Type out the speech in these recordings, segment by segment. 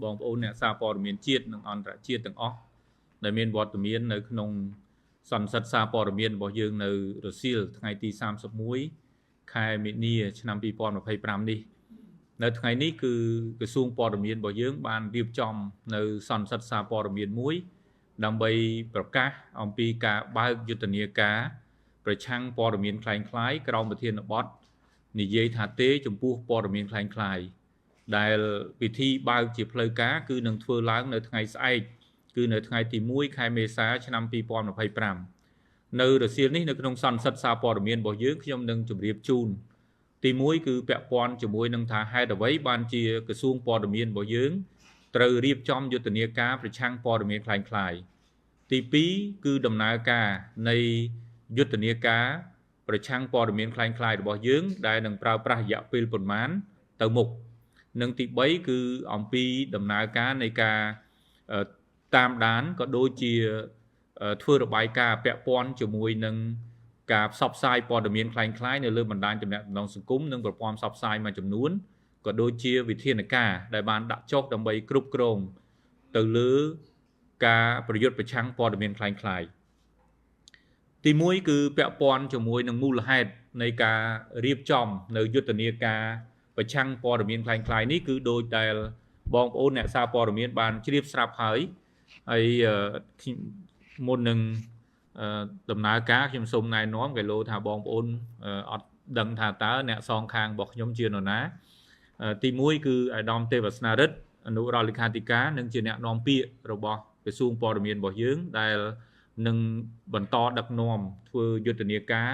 បងប្អូនអ្នកសារព័ត៌មានជាតិនិងអន្តរជាតិទាំងអស់ដែលមានវត្តមាននៅក្នុងសន្និសីទសារព័ត៌មានរបស់យើងនៅរសៀលថ្ងៃទី31ខែមីនាឆ្នាំ2025នេះនៅថ្ងៃនេះគឺក្រសួងព័ត៌មានរបស់យើងបានរៀបចំនៅសន្និសីទសារព័ត៌មានមួយដើម្បីប្រកាសអំពីការបើកយុទ្ធនាការប្រឆាំងព័ត៌មានคล้ายៗក្រោមប្រធានបទនិយាយថាទេចំពោះព័ត៌មានคล้ายៗដែលពិធីបើកជាផ្លូវការគឺនឹងធ្វើឡើងនៅថ្ងៃស្អែកគឺនៅថ្ងៃទី1ខែមេសាឆ្នាំ2025នៅរសៀលនេះនៅក្នុងសន្និសីទសារព័ត៌មានរបស់យើងខ្ញុំនឹងជម្រាបជូនទី1គឺពាក់ព័ន្ធជាមួយនឹងថាហេតុអ្វីបានជាក្រសួងព័ត៌មានរបស់យើងត្រូវរៀបចំយុទ្ធនាការប្រឆាំងព័ត៌មានคล้ายៗទី2គឺដំណើរការនៃយុទ្ធនាការប្រឆាំងព័ត៌មានคล้ายៗរបស់យើងដែលនឹងប្រើប្រាស់រយៈពេលប៉ុន្មានទៅមុខនិងទី3គឺអំពីដំណើរការនៃការតាមដានក៏ដូចជាធ្វើរបាយការណ៍ពាក់ព័ន្ធជាមួយនឹងការផ្សព្វផ្សាយព័ត៌មានคล้ายៗនៅលើបណ្ដាញទំនាក់ទំនងសង្គមនិងប្រព័ន្ធផ្សព្វផ្សាយមួយចំនួនក៏ដូចជាវិធានការដែលបានដាក់ចុះដើម្បីគ្រប់គ្រងទៅលើការប្រយុទ្ធប្រឆាំងព័ត៌មានคล้ายៗទី1គឺពាក់ព័ន្ធជាមួយនឹងមូលហេតុនៃការរៀបចំនៅយុទ្ធនាការប្រឆាំងព័ត៌មានคล้ายៗនេះគឺដោយដែលបងប្អូនអ្នកសារព័ត៌មានបានជ្រាបស្រាប់ហើយមុននឹងដំណើរការខ្ញុំសូមណែនាំកែលោថាបងប្អូនអត់ដឹងថាតើអ្នកសងខាងរបស់ខ្ញុំជានរណាទី1គឺអាដាមទេវស្នារិទ្ធអនុរដ្ឋលេខាធិការនិងជាអ្នកនាំពាក្យរបស់ក្រសួងព័ត៌មានរបស់យើងដែលនឹងបន្តដឹកនាំធ្វើយុទ្ធនាការ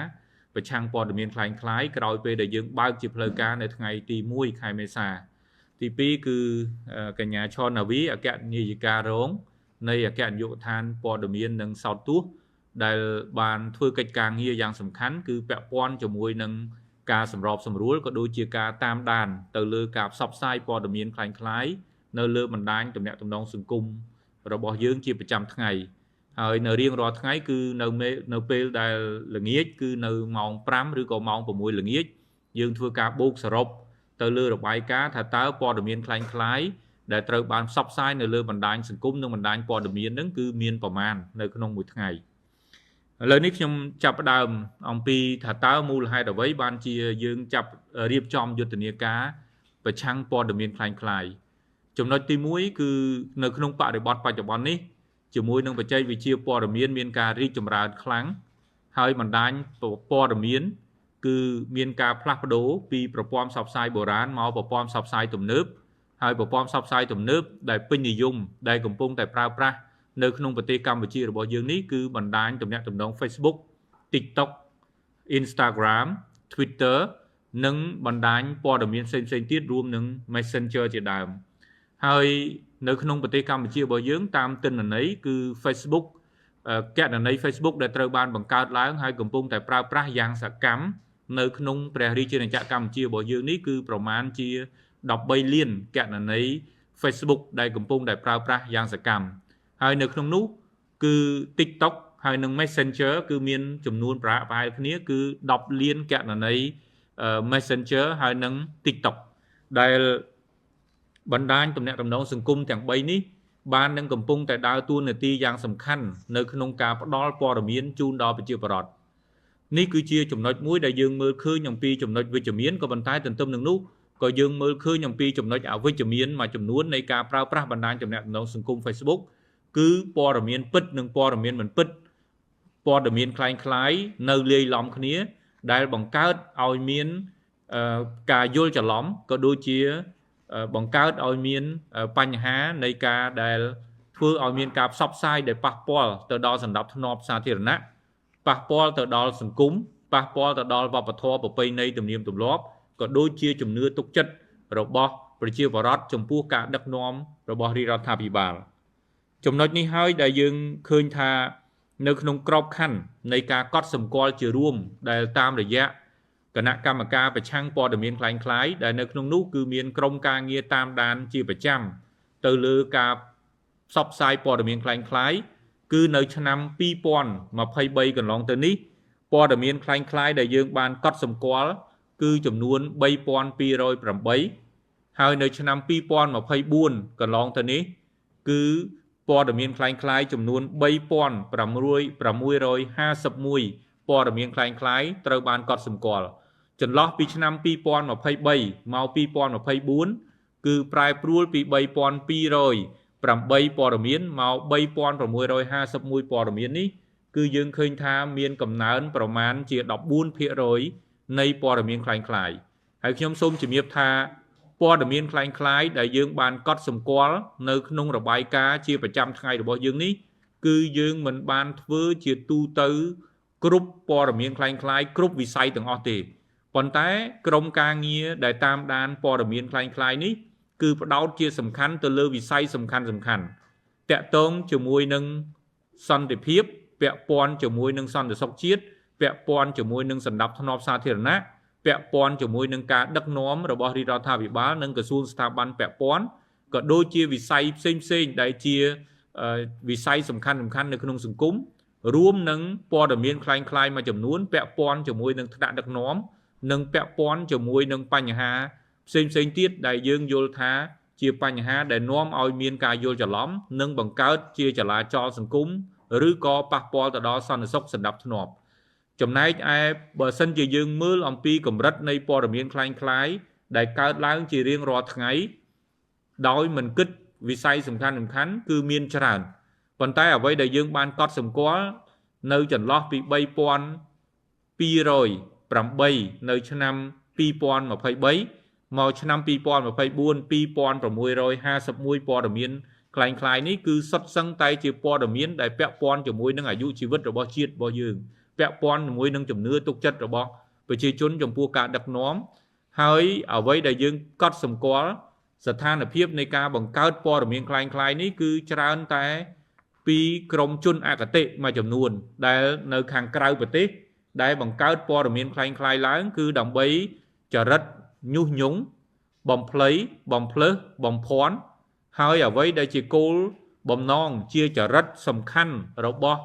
ប្រឆាំងព័ត៌មានคล้ายៗក្រោយពេលដែលយើងបើកជាផ្លូវការនៅថ្ងៃទី1ខែមេសាទី2គឺកញ្ញាឆននាវីអគ្គនាយិការរងនៃអគ្គនាយកដ្ឋានព័ត៌មាននិងសោតទស្សន៍ដែលបានធ្វើកិច្ចការងារយ៉ាងសំខាន់គឺពាក់ព័ន្ធជាមួយនឹងការសម្របសម្រួលក៏ដូចជាការតាមដានទៅលើការផ្សព្វផ្សាយព័ត៌មានคล้ายៗនៅលើបណ្ដាញទំនាក់ទំនងសង្គមរបស់យើងជាប្រចាំថ្ងៃហើយនៅរៀងរាល់ថ្ងៃគឺនៅពេលដែលល្ងាចគឺនៅម៉ោង5ឬក៏ម៉ោង6ល្ងាចយើងធ្វើការបូកសរុបទៅលើរបាយការណ៍ថាតើព័ត៌មានคล้ายៗដែលត្រូវបានផ្សព្វផ្សាយនៅលើបណ្ដាញសង្គមនិងបណ្ដាញព័ត៌មានហ្នឹងគឺមានប្រមាណនៅក្នុងមួយថ្ងៃឥឡូវនេះខ្ញុំចាប់ផ្ដើមអំពីថាតើមូលហេតុអ្វីបានជាយើងចាប់រៀបចំយុទ្ធនាការប្រឆាំងព័ត៌មានคล้ายៗចំណុចទី1គឺនៅក្នុងបរិបទបច្ចុប្បន្ននេះជាមួយនឹងបច្ចេកវិទ្យាព័ត៌មានមានការរីកចម្រើនខ្លាំងហើយបណ្ដាញព័ត៌មានគឺមានការផ្លាស់ប្ដូរពីប្រព័ន្ធផ្សព្វផ្សាយបុរាណមកប្រព័ន្ធផ្សព្វផ្សាយទំនើបហើយប្រព័ន្ធផ្សព្វផ្សាយទំនើបដែលពេញនិយមដែលកំពុងតែប្រើប្រាស់នៅក្នុងប្រទេសកម្ពុជារបស់យើងនេះគឺបណ្ដាញទំនាក់ទំនង Facebook, TikTok, Instagram, Twitter និងបណ្ដាញព័ត៌មានផ្សេងៗទៀតរួមនឹង Messenger ជាដើមហើយនៅក្នុងប្រទេសកម្ពុជារបស់យើងតាមទិន្នន័យគឺ Facebook គណនី Facebook ដែលត្រូវបានបង្កើតឡើងហើយកំពុងតែប្រើប្រាស់យ៉ាងសកម្មនៅក្នុងព្រះរាជាណាចក្រកម្ពុជារបស់យើងនេះគឺប្រមាណជា13លានគណនី Facebook ដែលកំពុងតែប្រើប្រាស់យ៉ាងសកម្មហើយនៅក្នុងនោះគឺ TikTok ហើយនិង Messenger គឺមានចំនួនប្រហែលគ្នាគឺ10លានគណនី Messenger ហើយនិង TikTok ដែលបណ្ដាញទំនាក់ទំនងសង្គមទាំង3នេះបាននឹងកំពុងតែដើរតួនាទីយ៉ាងសំខាន់នៅក្នុងការផ្ដល់ព័ត៌មានជូនដល់ប្រជាពលរដ្ឋនេះគឺជាចំណុចមួយដែលយើងមើលឃើញអំពីចំណុចវិជ្ជមានក៏ប៉ុន្តែទន្ទឹមនឹងនោះក៏យើងមើលឃើញអំពីចំណុចអវិជ្ជមានមួយចំនួននៃការប្រើប្រាស់បណ្ដាញទំនាក់ទំនងសង្គម Facebook គឺព័ត៌មានពិតនិងព័ត៌មានមិនពិតព័ត៌មានคล้ายៗនៅលាយឡំគ្នាដែលបង្កើតឲ្យមានការយល់ច្រឡំក៏ដូចជាបង្កើតឲ្យមានបញ្ហានៃការដែលធ្វើឲ្យមានការផ្សព្វផ្សាយដែលប៉ះពាល់ទៅដល់សណ្ដាប់ធ្នាប់សាធារណៈប៉ះពាល់ទៅដល់សង្គមប៉ះពាល់ទៅដល់វប្បធម៌ប្រពៃណីទំនៀមទម្លាប់ក៏ដូចជាជំនឿទុកចិត្តរបស់ប្រជាពលរដ្ឋចំពោះការដឹកនាំរបស់រាជរដ្ឋាភិបាលចំណុចនេះហើយដែលយើងឃើញថានៅក្នុងក្របខ័ណ្ឌនៃការកត់សម្គាល់ជារួមដែលតាមរយៈគណៈកម្មការប្រឆាំងព័ត៌មានคล้ายៗដែលនៅក្នុងនោះគឺមានក្រុមការងារតាមដានជាប្រចាំទៅលើការផ្សព្វផ្សាយព័ត៌មានคล้ายៗគឺនៅឆ្នាំ2023កន្លងទៅនេះព័ត៌មានคล้ายៗដែលយើងបានកត់សម្គាល់គឺចំនួន3208 ហើយនៅឆ្នាំ2024កន្លងទៅនេះគឺព័ត៌មានคล้ายៗចំនួន3651ព័ត៌មានคล้ายៗត្រូវបានកត់សម្គាល់ចន្លោះពីឆ្នាំ2023មក2024គឺប្រែប្រួលពី3208ព័ត៌មានមក3651ព័ត៌មាននេះគឺយើងឃើញថាមានកំណើនប្រមាណជា14%នៃព័ត៌មានคล้ายៗហើយខ្ញុំសូមជំរាបថាព័ត៌មានคล้ายៗដែលយើងបានកត់សម្គាល់នៅក្នុងរបាយការណ៍ជាប្រចាំថ្ងៃរបស់យើងនេះគឺយើងមិនបានធ្វើជាទូទៅគ្រប់ព័ត៌មានคล้ายៗគ្រប់វិស័យទាំងអស់ទេប៉ុន្តែក្រុមការងារដែលតាមដានព័ត៌មានคล้ายៗនេះគឺផ្ដោតជាសំខាន់ទៅលើវិស័យសំខាន់តាក់ទងជាមួយនឹងសន្តិភាពពាក់ព័ន្ធជាមួយនឹងសន្តិសុខជាតិពាក់ព័ន្ធជាមួយនឹងសណ្ដាប់ធ្នាប់សាធារណៈពាក់ព័ន្ធជាមួយនឹងការដឹកនាំរបស់រាជរដ្ឋាភិបាលនិងក្រសួងស្ថាប័នពាក់ព័ន្ធក៏ដូចជាវិស័យផ្សេងៗដែលជាវិស័យសំខាន់នៅក្នុងសង្គមរួមនឹងព័ត៌មានคล้ายៗមួយចំនួនពាក់ព័ន្ធជាមួយនឹងថ្នាក់ដឹកនាំនិងពាក់ព័ន្ធជាមួយនឹងបញ្ហាផ្សេងទៀតដែលយើងយល់ថាជាបញ្ហាដែលនាំឲ្យមានការយល់ច្រឡំនិងបង្កើតជាចលាចលសង្គមឬក៏ប៉ះពាល់ទៅដល់សន្តិសុខសណ្ដាប់ធ្នាប់ចំណែកឯបើសិនជាយើងមើលអំពីកម្រិតនៃព័ត៌មានคล้ายៗដែលកើតឡើងជារៀងរាល់ថ្ងៃដោយមិនគិតវិស័យសំខាន់គឺមានច្រើនប៉ុន្តែអ្វីដែលយើងបានកត់សម្គាល់នៅចន្លោះពី3208នៅឆ្នាំ2023មកឆ្នាំ2024 2651ព័ត៌មានคล้ายៗនេះគឺសុទ្ធសឹងតែជាព័ត៌មានដែលពាក់ព័ន្ធជាមួយនឹងអាយុជីវិតរបស់ជាតិរបស់យើងពាក់ព័ន្ធជាមួយនឹងជំនឿទុកចិត្តរបស់ប្រជាជនចំពោះការដឹកនាំហើយអ្វីដែលយើងកត់សម្គាល់ស្ថានភាពនៃការបង្កើតព័ត៌មានคล้ายៗនេះគឺច្រើនតែពីក្រមជនអគតិមួយចំនួនដែលនៅខាងក្រៅប្រទេសដែលបង្កើតព័ត៌មានคล้ายៗឡើងគឺដើម្បីចរិតញុះញង់បំភ្លៃបំភ្លើសបំភាន់ហើយអ្វីដែលជាគោលបំណងជាចរិតសំខាន់របស់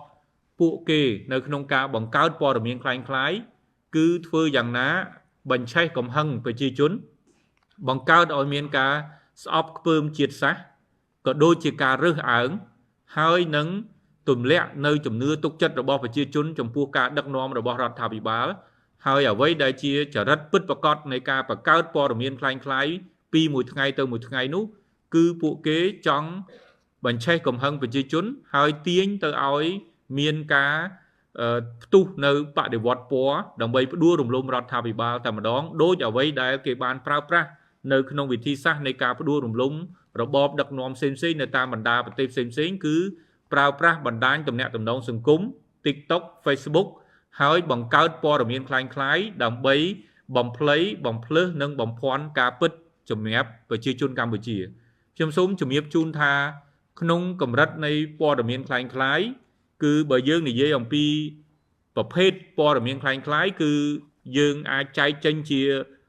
ពួកគេនៅក្នុងការបង្កើតព័ត៌មានคล้ายៗគឺធ្វើយ៉ាងណាបញ្ឆេះកំហឹងប្រជាជនបង្កើតឲ្យមានការស្អប់ខ្ពើមជាតិសាសន៍ក៏ដូចជាការរើសអើងហើយនឹងទម្លាក់នៅជំនឿទុកចិត្តរបស់ប្រជាជនចំពោះការដឹកនាំរបស់រដ្ឋាភិបាលហើយអ្វីដែលជាចរិតពិតប្រាកដនៃការបង្កើតព័ត៌មានคล้ายៗពីមួយថ្ងៃទៅមួយថ្ងៃនោះគឺពួកគេចង់បញ្ឆេះកំហឹងប្រជាជនហើយទាញទៅឲ្យមានការផ្ទុះនៅបដិវត្តពណ៌ដើម្បីផ្ដួលរំលំរដ្ឋាភិបាលតែម្ដងដោយអ្វីដែលគេបានប្រើប្រាស់នៅក្នុងវិធីសាស្ត្រនៃការផ្ដួលរំលំរបបដឹកនាំផ្សេងៗនៅតាមបណ្ដាប្រទេសផ្សេងៗគឺប្រើប្រាស់បណ្ដាញទំនាក់ទំនងសង្គម TikTok Facebook ហើយបង្កើតព័ត៌មានคล้ายៗដើម្បីបំភ្លៃបំភ្លើសនិងបំភាន់ការពិតសម្រាប់ប្រជាជនកម្ពុជាខ្ញុំសូមជំរាបជូនថាក្នុងកម្រិតនៃព័ត៌មានคล้ายៗគឺបើយើងនិយាយអំពីប្រភេទព័ត៌មានคล้ายៗគឺយើងអាចចែកចេញជា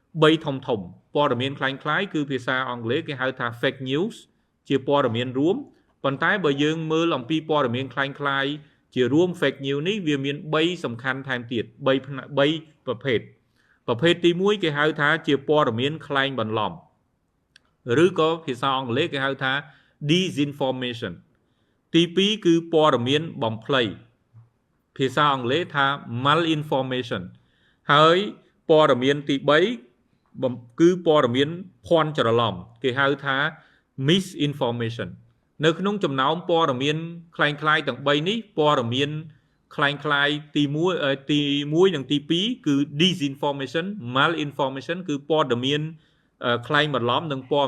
3ធំព័ត៌មានคล้ายៗគឺភាសាអង់គ្លេសគេហៅថា fake news ជាព័ត៌មានរួមប៉ុន្តែបើយើងមើលអំពីព័ត៌មានคล้ายៗជារួម fake news នេះវាមាន3សំខាន់ថែមទៀត3ប្រភេទទី1គេហៅថាជាព័ត៌មានក្លែងបន្លំឬក៏ភាសាអង់គ្លេសគេហៅថា disinformation ទី2គឺព័ត៌មានបំភ្លៃភាសាអង់គ្លេសថា malinformation ហើយព័ត៌មានទី3គឺព័ត៌មានភ័ន្តច្រឡំគេហៅថា misinformation នៅក្នុងចំណោមព័ត៌មានคล้ายៗទាំង3នេះព័ត៌មានคล้ายៗទី1និងទី2គឺ disinformation malinformation គឺព័ត៌មានคล้ายបន្លំនិងព័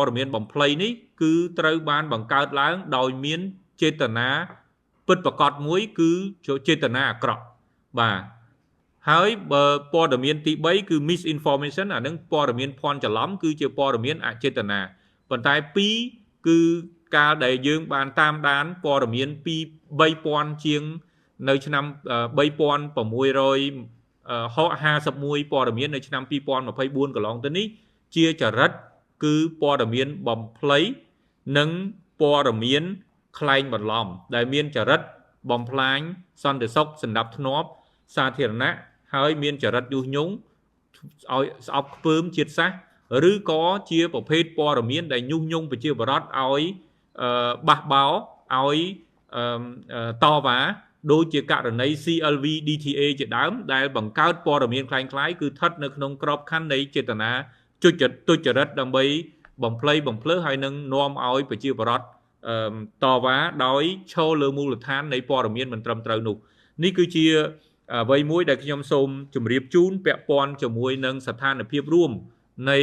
ត៌មានបំភ្លៃនេះគឺត្រូវបានបង្កើតឡើងដោយមានចេតនាពិតប្រាកដមួយគឺចេតនាអាក្រក់បាទហើយបើព័ត៌មានទី3គឺ misinformation អានឹងព័ត៌មានភ័ន្តច្រឡំគឺជាព័ត៌មានអចេតនាប៉ុន្តែ2គឺកាលដែលយើងបានតាមដានព័ត៌មានពី3000ជាងនៅឆ្នាំ3651ព័ត៌មាននៅឆ្នាំ2024កន្លងទៅនេះជាចរិតគឺព័ត៌មានបំភ្លៃនិងព័ត៌មានក្លែងបន្លំដែលមានចរិតបំផ្លាញសន្តិសុខសណ្ដាប់ធ្នាប់សាធារណៈហើយមានចរិតយុះញង់ឲ្យស្អប់ខ្ពើមជាតិសាសន៍ ឬក៏ជាប្រភេទព័ត៌មានដែលញុះញង់ប្រជាពលរដ្ឋឲ្យបះបោឲ្យតវ៉ាដូចជាករណី CLV DTA ជាដើមដែលបង្កើតព័ត៌មានคล้ายៗគឺស្ថិតនៅក្នុងក្របខ័ណ្ឌនៃចេតនាទុច្ចរិតដើម្បីបំភ្លៃបំភ្លើសហើយនឹងនាំឲ្យប្រជាពលរដ្ឋតវ៉ាដោយឈរលើមូលដ្ឋាននៃព័ត៌មានមិនត្រឹមត្រូវនោះនេះគឺជាអ្វីមួយដែលខ្ញុំសូមជម្រាបជូនពាក់ព័ន្ធជាមួយនឹងស្ថានភាពរួមនៃ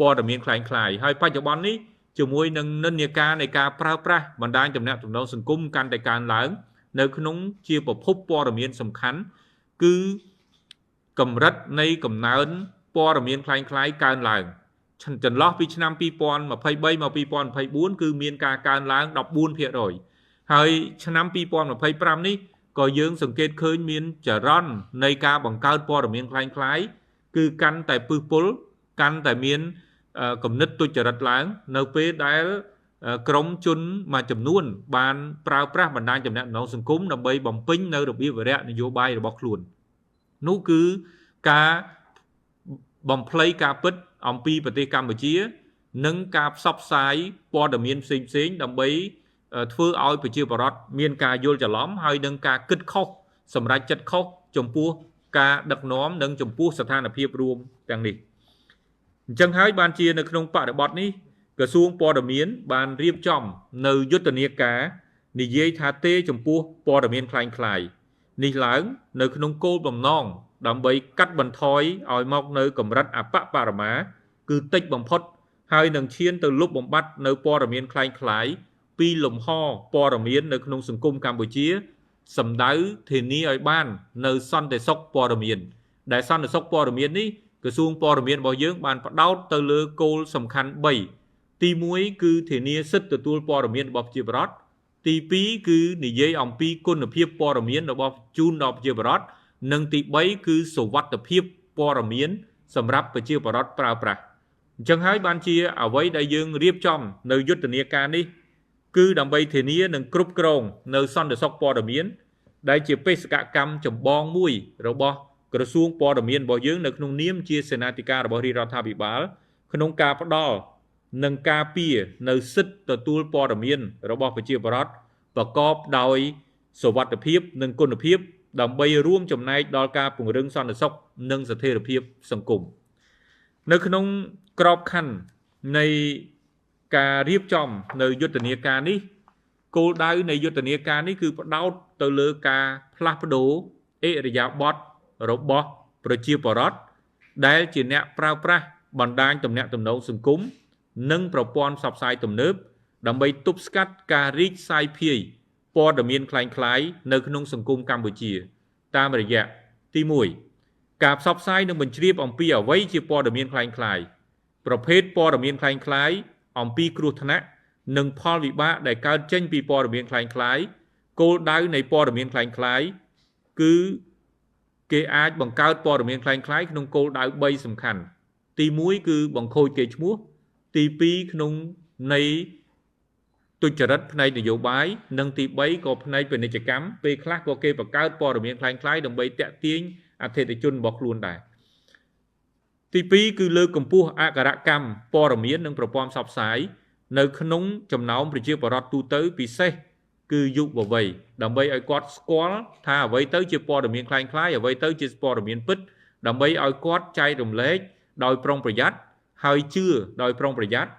ព័ត៌មានคล้ายៗហើយបច្ចុប្បន្ននេះជាមួយនឹងនិន្នាការនៃការប្រើប្រាស់បណ្ដាញទំនាក់ទំនងសង្គមកាន់តែកើនឡើងនៅក្នុងជាប្រភពព័ត៌មានសំខាន់គឺកម្រិតនៃកំណើនព័ត៌មានคล้ายៗកើនឡើងចន្លោះពីឆ្នាំ2023មក2024គឺមានការកើនឡើង 14% ហើយឆ្នាំ2025នេះក៏យើងសង្កេតឃើញមានចរន្តនៃការបង្កើតព័ត៌មានคล้ายៗគឺកាន់តែពឹសពុលកាន់តែមានគំនិតទុច្ចរិតឡើងនៅពេលដែលក្រមជនមួយចំនួនបានប្រើប្រាស់បណ្ដាញទំនាក់ទំនងសង្គមដើម្បីបំពេញនៅរបៀបវរៈនយោបាយរបស់ខ្លួននោះគឺការបំភ្លៃការពិតអំពីប្រទេសកម្ពុជានិងការផ្សព្វផ្សាយព័ត៌មានផ្សេងៗដើម្បីធ្វើឲ្យប្រជាពលរដ្ឋមានការយល់ច្រឡំហើយនឹងការគិតខុសសម្រាប់ចិត្តខុសចំពោះការដឹកនាំនិងចំពោះស្ថានភាពរួមទាំងនេះអញ្ចឹងហើយបានជានៅក្នុងបរិបទនេះក្រសួងព័ត៌មានបានរៀបចំនៅយុទ្ធនាការនិយាយថាទេចំពោះព័ត៌មានคล้ายៗនេះឡើងនៅក្នុងគោលបំណងដើម្បីកាត់បន្ថយឲ្យមកនៅកម្រិតអបបរមាគឺតិចបំផុតហើយនឹងឈានទៅលុបបំបាត់នៅព័ត៌មានคล้ายៗពីលំហព័ត៌មាននៅក្នុងសង្គមកម្ពុជាសម្ដៅធានាឲ្យបាននៅសន្តិសុខព័ត៌មានដែលសន្តិសុខព័ត៌មាននេះក្រសួងព័ត៌មានរបស់យើងបានផ្ដោតទៅលើគោលសំខាន់3ទី1គឺធានាសិទ្ធិទទួលព័ត៌មានរបស់ប្រជាពលរដ្ឋទី2គឺនិយាយអំពីគុណភាពព័ត៌មានរបស់ជូនដល់ប្រជាពលរដ្ឋនិងទី3គឺសុវត្ថិភាពព័ត៌មានសម្រាប់ប្រជាពលរដ្ឋប្រើប្រាស់អញ្ចឹងហើយបានជាអ្វីដែលយើងរៀបចំនៅយុទ្ធនាការនេះគឺដើម្បីធានានិងគ្រប់គ្រងនៅសន្តិសុខព័ត៌មានដែលជាបេសកកម្មចម្បងមួយរបស់ក្រសួងព័ត៌មានរបស់យើងនៅក្នុងនាមជាសេនាធិការរបស់រាជរដ្ឋាភិបាលក្នុងការផ្ដល់និងការពារនៅសិទ្ធិទទួលព័ត៌មានរបស់ប្រជាពលរដ្ឋប្រកបដោយសុវត្ថិភាពនិងគុណភាពដើម្បីរួមចំណែកដល់ការពង្រឹងសន្តិសុខនិងស្ថិរភាពសង្គមនៅក្នុងក្របខ័ណ្ឌនៃការរៀបចំនៅយុទ្ធនាការនេះគោលដៅនៃយុទ្ធនាការនេះគឺផ្ដោតទៅលើការផ្លាស់ប្ដូរឥរិយាបថរបស់ប្រជាពលរដ្ឋដែលជាអ្នកប្រើប្រាស់បណ្ដាញទំនាក់ទំនងសង្គមនិងប្រព័ន្ធផ្សព្វផ្សាយទំនើបដើម្បីទប់ស្កាត់ការរីកសាយភាយព័ត៌មានคล้ายៗនៅក្នុងសង្គមកម្ពុជាតាមរយៈទី1ការផ្សព្វផ្សាយនិងបញ្ជ្រាបអំពីអ្វីជាព័ត៌មានคล้ายៗប្រភេទព័ត៌មានคล้ายៗអំពីគ្រោះថ្នាក់និងផលវិបាកដែលកើតចេញពីព័ត៌មានคล้ายៗគោលដៅនៃព័ត៌មានคล้ายៗគឺគេអាចបង្កើតព័ត៌មានคล้ายៗក្នុងគោលដៅ3សំខាន់ទី1គឺបង្ខូចកេរ្តិ៍ឈ្មោះទី2ក្នុងនៃទុច្ចរិតផ្នែកនយោបាយនិងទី3ក៏ផ្នែកពាណិជ្ជកម្មពេលខ្លះក៏គេបង្កើតព័ត៌មានคล้ายៗដើម្បីតាក់ទាញអតិថិជនរបស់ខ្លួនដែរទី2គឺលើកកម្ពស់អក្ខរកម្មព័ត៌មាននិងប្រព័ន្ធផ្សព្វផ្សាយនៅក្នុងចំណោមប្រជាពលរដ្ឋទូទៅពិសេសគឺយុវវ័យដើម្បីឲ្យគាត់ស្គាល់ថាអ្វីទៅជាព័ត៌មានคล้ายៗអ្វីទៅជាព័ត៌មានពិតដើម្បីឲ្យគាត់ចែករំលែកដោយប្រុងប្រយ័ត្នហើយជឿដោយប្រុងប្រយ័ត្ន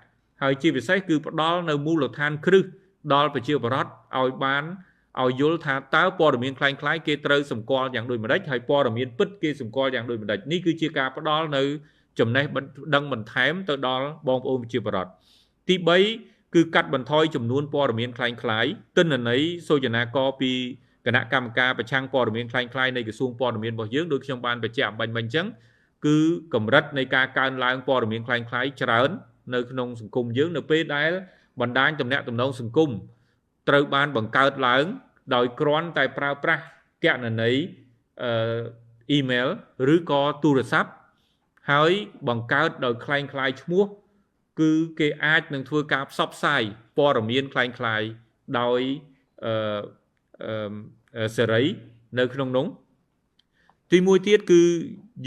ហើយជាពិសេសគឺផ្ដល់នៅមូលដ្ឋានគ្រឹះដល់ប្រជាពលរដ្ឋឲ្យបានឲ្យយល់ថាតើព័ត៌មានคล้ายៗគេត្រូវសម្គាល់យ៉ាងដូចម្តេចហើយព័ត៌មានពិតគេសម្គាល់យ៉ាងដូចម្តេចនេះគឺជាការផ្ដល់នៅចំណេះដឹងបន្ថែមទៅដល់បងប្អូនប្រជាពលរដ្ឋទី3គឺកាត់បន្ថយចំនួនព័ត៌មានคล้ายៗទិន្នន័យសូចនាករពីគណៈកម្មការប្រឆាំងព័ត៌មានคล้ายៗនៃក្រសួងព័ត៌មានរបស់យើងដូចខ្ញុំបានបញ្ជាក់អំបញ្ញមិញអញ្ចឹងគឺកម្រិតនៃការកើនឡើងព័ត៌មានคล้ายៗច្រើននៅក្នុងសង្គមយើងនៅពេលដែលបណ្ដាញទំនាក់ទំនងសង្គមត្រូវបានបង្កើតឡើងដោយគ្រាន់តែប្រើប្រាស់គណនីអ៊ីមែលឬក៏ទូរស័ព្ទហើយបង្កើតដោយคล้ายឈ្មោះគឺគេអាចនឹងធ្វើការផ្សព្វផ្សាយព័ត៌មានคล้ายដោយសេរីនៅក្នុងនោះ ទីមួយទៀតគឺ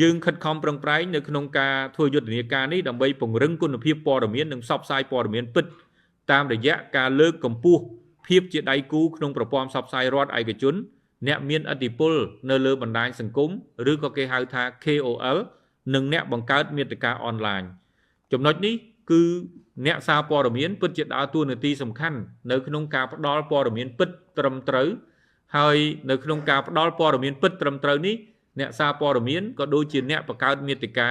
យើងខិតខំប្រឹងប្រែងនៅក្នុងការធ្វើយុទ្ធនាការនេះដើម្បីពង្រឹងគុណភាពព័ត៌មាននិងផ្សព្វផ្សាយព័ត៌មានពិតតាមរយៈការលើកកម្ពស់ភាពជាដៃគូក្នុងប្រព័ន្ធផ្សព្វផ្សាយរដ្ឋឯកជនអ្នកមានឥទ្ធិពលនៅលើបណ្ដាញសង្គមឬក៏គេហៅថា KOL និងអ្នកបង្កើតមាតិកាអនឡាញចំណុចនេះគឺអ្នកសារព័ត៌មានពិតជាដើរតួនាទីសំខាន់នៅក្នុងការផ្ដល់ព័ត៌មានពិតត្រឹមត្រូវហើយនៅក្នុងការផ្ដល់ព័ត៌មានពិតត្រឹមត្រូវនេះអ្នកសារព័ត៌មានក៏ដូចជាអ្នកបង្កើតមាតិកា